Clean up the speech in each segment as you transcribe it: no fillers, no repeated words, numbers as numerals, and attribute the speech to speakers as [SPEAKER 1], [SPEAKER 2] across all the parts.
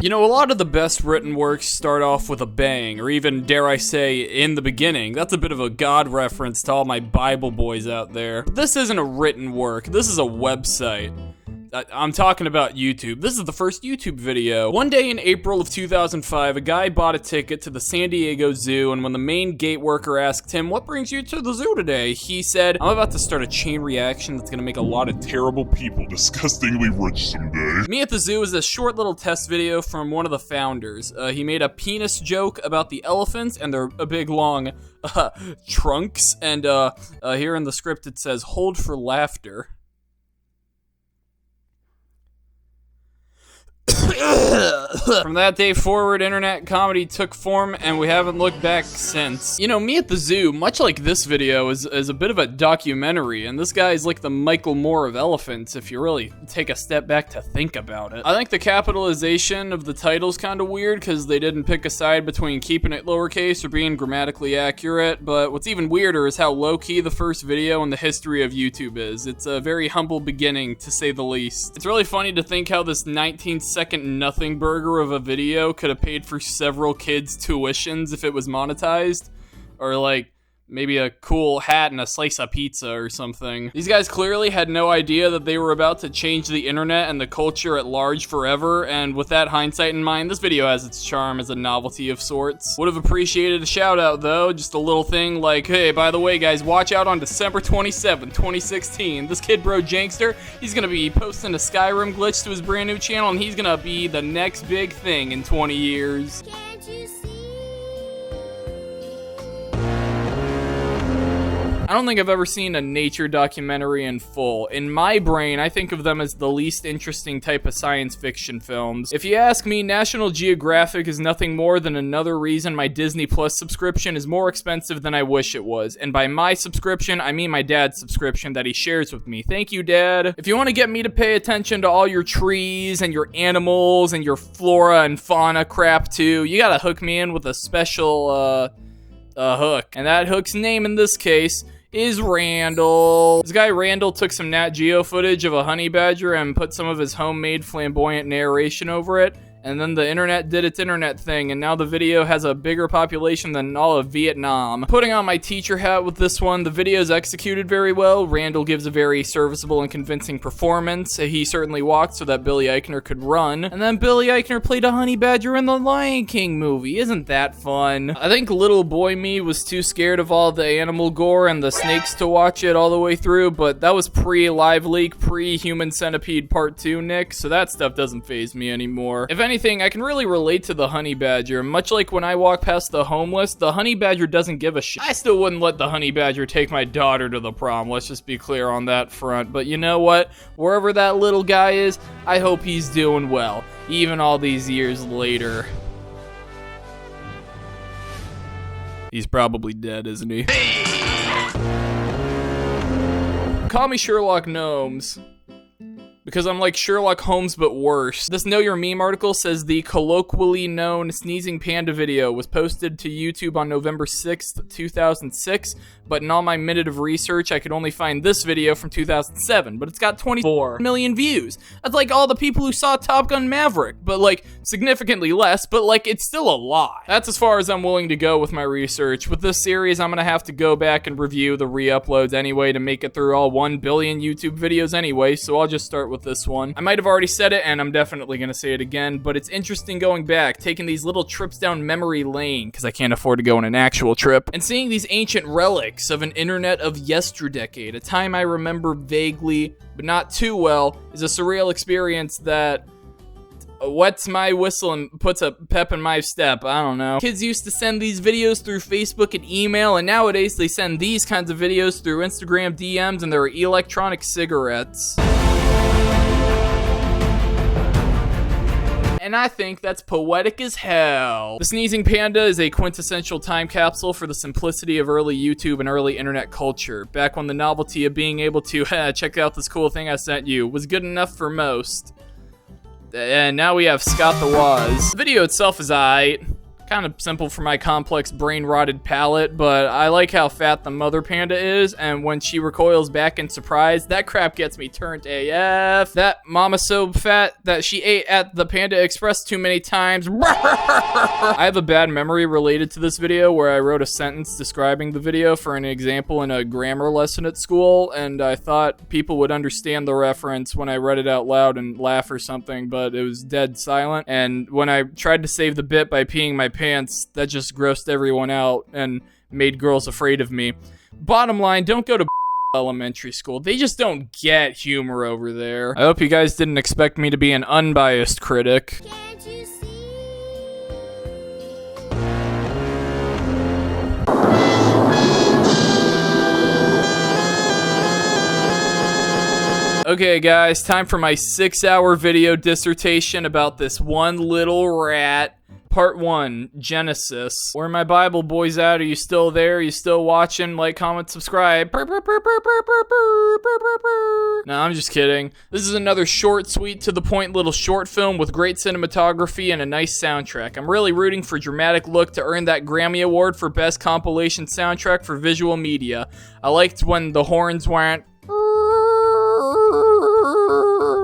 [SPEAKER 1] You know, a lot of the best written works start off with a bang, or even, dare I say, in the beginning. That's a bit of a God reference to all my Bible boys out there. But this isn't a written work, this is a website. I'm talking about YouTube. This is the first YouTube video. One day in April of 2005, a guy bought a ticket to the San Diego Zoo, and when the main gate worker asked him, "What brings you to the zoo today?" he said, "I'm about to start a chain reaction that's gonna make a lot of terrible people
[SPEAKER 2] disgustingly rich someday."
[SPEAKER 1] Me at the Zoo is a short little test video from one of the founders. He made a penis joke about the elephants and their big long trunks, and here in the script it says, "Hold for laughter." From that day forward, internet comedy took form, and we haven't looked back since. You know, Me at the Zoo, much like this video, is a bit of a documentary, and this guy is like the Michael Moore of elephants, if you really take a step back to think about it. I think the capitalization of the title's kind of weird, because they didn't pick a side between keeping it lowercase or being grammatically accurate, but what's even weirder is how low-key the first video in the history of YouTube is. It's a very humble beginning, to say the least. It's really funny to think how this 19-second nothing burger of a video could have paid for several kids' tuitions if it was monetized, or like maybe a cool hat and a slice of pizza or something. These guys clearly had no idea that they were about to change the internet and the culture at large forever, and with that hindsight in mind, this video has its charm as a novelty of sorts. Would have appreciated a shout out though, just a little thing like, "Hey, by the way guys, watch out on December 27, 2016. This kid Bro Jankster, he's gonna be posting a Skyrim glitch to his brand new channel, and he's gonna be the next big thing in 20 years.
[SPEAKER 3] Can't you see?
[SPEAKER 1] I don't think I've ever seen a nature documentary in full. In my brain, I think of them as the least interesting type of science fiction films. If you ask me, National Geographic is nothing more than another reason my Disney Plus subscription is more expensive than I wish it was. And by my subscription, I mean my dad's subscription that he shares with me. Thank you, Dad. If you want to get me to pay attention to all your trees and your animals and your flora and fauna crap too, you gotta hook me in with a special, hook. And that hook's name in this case is Randall. This guy Randall took some Nat Geo footage of a honey badger and put some of his homemade flamboyant narration over it, and then the internet did its internet thing, and now the video has a bigger population than all of Vietnam. Putting on my teacher hat with this one, the video's executed very well. Randall gives a very serviceable and convincing performance. He certainly walked so that Billy Eichner could run, and then Billy Eichner played a honey badger in the Lion King movie. Isn't that fun? I think little boy me was too scared of all the animal gore and the snakes to watch it all the way through, but that was pre-Live Leak, pre-Human Centipede Part 2, Nick, so that stuff doesn't faze me anymore. If anything, I can really relate to the honey badger. Much like when I walk past the homeless, the honey badger doesn't give a shit. I still wouldn't let the honey badger take my daughter to the prom, let's just be clear on that front. But you know what? Wherever that little guy is, I hope he's doing well, even all these years later. He's probably dead, isn't he? Call me Sherlock Gnomes, because I'm like Sherlock Holmes but worse. This Know Your Meme article says the colloquially known Sneezing Panda video was posted to YouTube on November 6th, 2006, but in all my minute of research, I could only find this video from 2007, but it's got 24 million views. That's like all the people who saw Top Gun Maverick, but like significantly less, but like it's still a lot. That's as far as I'm willing to go with my research. With this series, I'm gonna have to go back and review the re-uploads anyway to make it through all 1 billion YouTube videos anyway, so I'll just start with this one. I might have already said it, and I'm definitely gonna say it again, but it's interesting going back, taking these little trips down memory lane, because I can't afford to go on an actual trip, and seeing these ancient relics of an internet of yesterdecade, a time I remember vaguely, but not too well, is a surreal experience that wets my whistle and puts a pep in my step. I don't know. Kids used to send these videos through Facebook and email, and nowadays they send these kinds of videos through Instagram DMs and their electronic cigarettes. And I think that's poetic as hell. The Sneezing Panda is a quintessential time capsule for the simplicity of early YouTube and early internet culture. Back when the novelty of being able to, check out this cool thing I sent you, was good enough for most. And now we have Scott the Woz. The video itself is aight. Kind of simple for my complex brain-rotted palate, but I like how fat the mother panda is, and when she recoils back in surprise, that crap gets me turned AF. That mama's so fat that she ate at the Panda Express too many times. I have a bad memory related to this video where I wrote a sentence describing the video for an example in a grammar lesson at school, and I thought people would understand the reference when I read it out loud and laugh or something, but it was dead silent, and when I tried to save the bit by peeing my pants, that just grossed everyone out and made girls afraid of me. Bottom line, don't go to elementary school. They just don't get humor over there. I hope you guys didn't expect me to be an unbiased critic.
[SPEAKER 3] Can't you see?
[SPEAKER 1] Okay guys, time for my 6-hour video dissertation about this one little rat. Part 1, Genesis. Where are my Bible boys at? Are you still there? Are you still watching? Like, comment, subscribe. No, I'm just kidding. This is another short, sweet, to the point little short film with great cinematography and a nice soundtrack. I'm really rooting for Dramatic Look to earn that Grammy Award for Best Compilation Soundtrack for Visual Media. I liked when the horns went...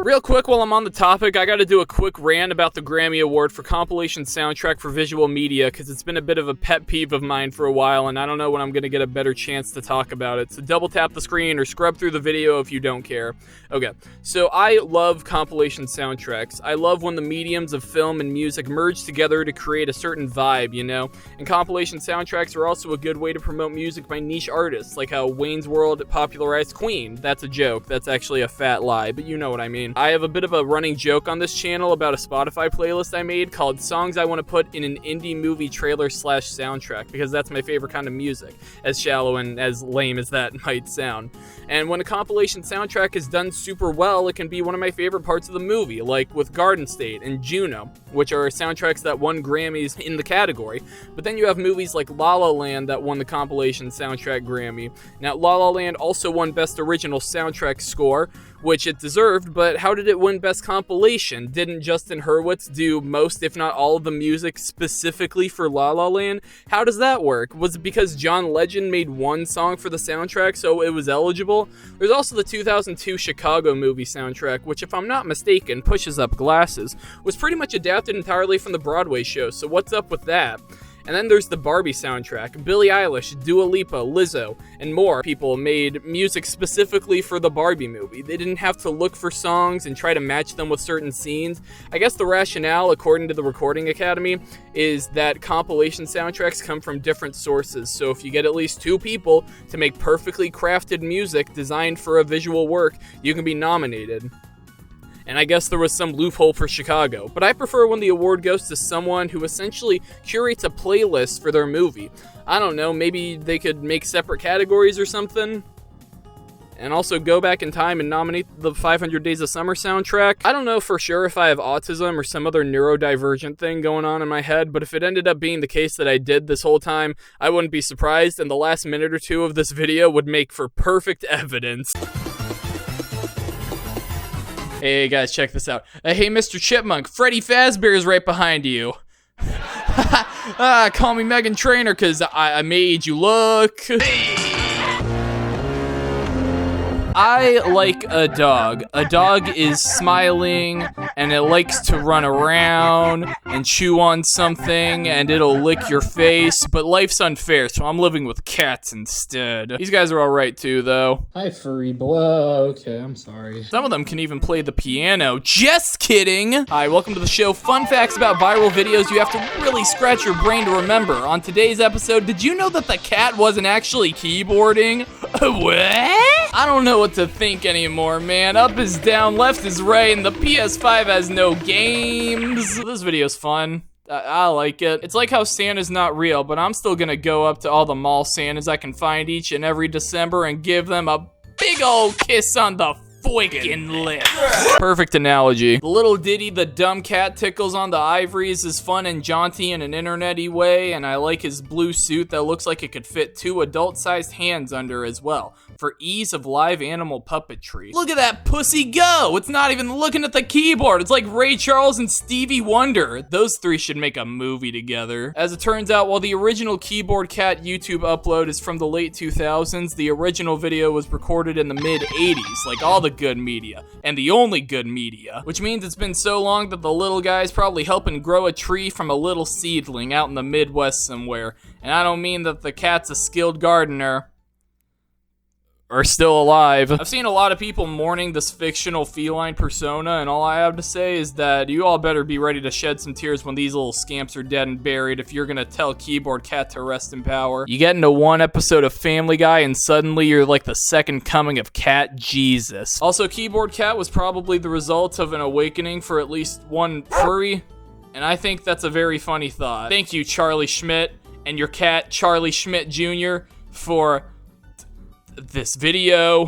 [SPEAKER 1] Real quick, while I'm on the topic, I gotta do a quick rant about the Grammy Award for Compilation Soundtrack for Visual Media, because it's been a bit of a pet peeve of mine for a while, and I don't know when I'm gonna get a better chance to talk about it. So double tap the screen or scrub through the video if you don't care. Okay, so I love compilation soundtracks. I love when the mediums of film and music merge together to create a certain vibe, you know? And compilation soundtracks are also a good way to promote music by niche artists, like how Wayne's World popularized Queen. That's a joke. That's actually a fat lie, but you know what I mean. I have a bit of a running joke on this channel about a Spotify playlist I made called Songs I Want to Put in an Indie Movie Trailer / Soundtrack, because that's my favorite kind of music, as shallow and as lame as that might sound. And when a compilation soundtrack is done super well, it can be one of my favorite parts of the movie, like with Garden State and Juno, which are soundtracks that won Grammys in the category. But then you have movies like La La Land that won the compilation soundtrack Grammy. Now, La La Land also won Best Original Soundtrack Score, which it deserved, but how did it win Best Compilation? Didn't Justin Hurwitz do most, if not all, of the music specifically for La La Land? How does that work? Was it because John Legend made one song for the soundtrack, so it was eligible? There's also the 2002 Chicago movie soundtrack, which, if I'm not mistaken, Pushes Up Glasses, was pretty much adapted entirely from the Broadway show, so what's up with that? And then there's the Barbie soundtrack. Billie Eilish, Dua Lipa, Lizzo, and more people made music specifically for the Barbie movie. They didn't have to look for songs and try to match them with certain scenes. I guess the rationale, according to the Recording Academy, is that compilation soundtracks come from different sources. So if you get at least 2 people to make perfectly crafted music designed for a visual work, you can be nominated. And I guess there was some loophole for Chicago. But I prefer when the award goes to someone who essentially curates a playlist for their movie. I don't know, maybe they could make separate categories or something? And also go back in time and nominate the 500 Days of Summer soundtrack. I don't know for sure if I have autism or some other neurodivergent thing going on in my head, but if it ended up being the case that I did this whole time, I wouldn't be surprised, and the last minute or 2 of this video would make for perfect evidence. Hey guys, check this out. Hey Mr. Chipmunk, Freddy Fazbear's right behind you. Call me Megan Trainor, cause I made you look. I like a dog. A dog is smiling, and it likes to run around and chew on something, and it'll lick your face, but life's unfair, so I'm living with cats instead. These guys are alright too, though.
[SPEAKER 4] Hi, furry boy. Okay, I'm sorry.
[SPEAKER 1] Some of them can even play the piano. Just kidding! Hi, welcome to the show. Fun facts about viral videos you have to really scratch your brain to remember. On today's episode, did you know that the cat wasn't actually keyboarding? What? I don't know what to think anymore, man. Up is down, left is right, and the PS5 has no games. This video's fun. I like it. It's like how Santa's not real, but I'm still gonna go up to all the mall Santas I can find each and every December and give them a big old kiss on the freaking lips. Perfect analogy. The little ditty the dumb cat tickles on the ivories is fun and jaunty in an internet-y way, and I like his blue suit that looks like it could fit 2 adult-sized hands under as well. for ease of live animal puppetry. Look at that pussy go! It's not even looking at the keyboard. It's like Ray Charles and Stevie Wonder. Those three should make a movie together. As it turns out, while the original Keyboard Cat YouTube upload is from the late 2000s, the original video was recorded in the mid-80s, like all the good media, and the only good media, which means it's been so long that the little guy's probably helping grow a tree from a little seedling out in the Midwest somewhere. And I don't mean that the cat's a skilled gardener or still alive. I've seen a lot of people mourning this fictional feline persona, and all I have to say is that you all better be ready to shed some tears when these little scamps are dead and buried if you're gonna tell Keyboard Cat to rest in power. You get into one episode of Family Guy and suddenly you're like the second coming of Cat Jesus. Also, Keyboard Cat was probably the result of an awakening for at least one furry, and I think that's a very funny thought. Thank you, Charlie Schmidt, and your cat, Charlie Schmidt Jr., for this video.